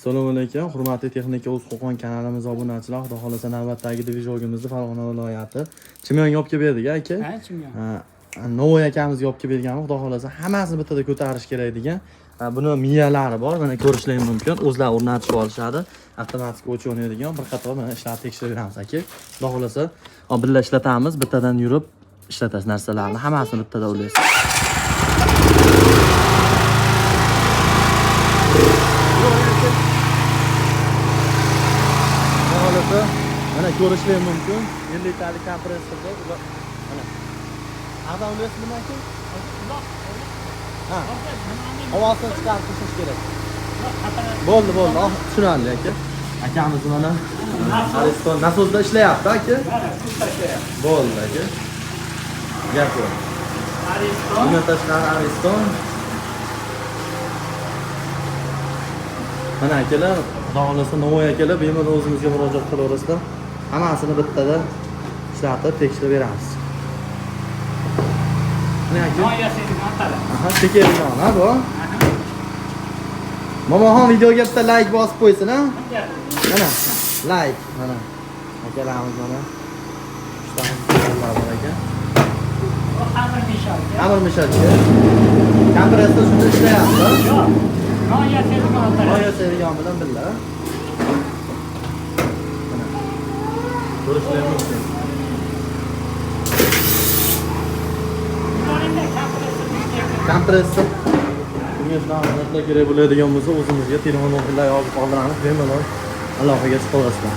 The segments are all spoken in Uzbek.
Assalomu alaykum, hurmatli Texnika o'z Qo'qon kanalimiz obunachilar. Xudo xolasa navbatdagi dvijogimizni Farg'ona viloyati Chimyonga olib kelib berdik, aka. Ha, Chimyon. Novoy akamizga olib kelib berganmiz. Xudo xolasa hammasini bittada ko'tarish kerak degan. Buni miyalari bor, mana ko'rishingiz mumkin. O'zlari o'rnatib olishadi. Avtomatik o'chib o'ynaydigan bir qator mana ishlarni tekshirib beramiz, aka. Xudo xolasa birga ishlatamiz, bittadan yurib ishlatasiz narsalarni, hammasini bittada ulaysiz. Mana ko'rishingiz mumkin. 1 litrlik kompressorda mana. Adam ulaysiz nima ekan? Ha. Havosini chiqarib tashlash kerak. Bo'ldi. Tushunarli aka. Akamiz mana Ariston nasosda ishlayapti, aka. Bo'ldi, aka. Gap yo'q. Ariston. Buni tashqari Ariston. Mana akalar, xudo Novoy akalar bemalol o'zimizga murojaat qilaverasizlar. Hammasini bittada ishlatib tekshirib beramiz. Mana aka. Aha, chekerigan, ha bu. Momoxon videoga bitta like bosib qo'ysin, ha? Mana, like, mana. Akalarimiz mana. Ishlarimiz bor ekan. Xamir mishalchi. Kompressor shunda ishlayapti. Yo'q. Noya serigan bilan birga. Mana. Ko'rishingiz mumkin. Kompressor. Bunga narsalar kerak bo'ladigan bo'lsa, o'zimizga telefon orqali yozib oldiramiz, bemalol aloqaga chiqib olasizlar.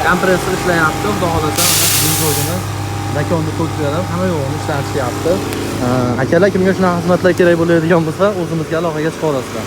Kompressor ishlayapti, xudo xolasa dvijogini zakonni to'ldirib, hamma yo'g'ini ishlatishyapti. Akalar, kimga shunaqa xizmatlar kerak bo'ladigan bo'lsa, o'zimizga aloqaga chiqa olasizlar.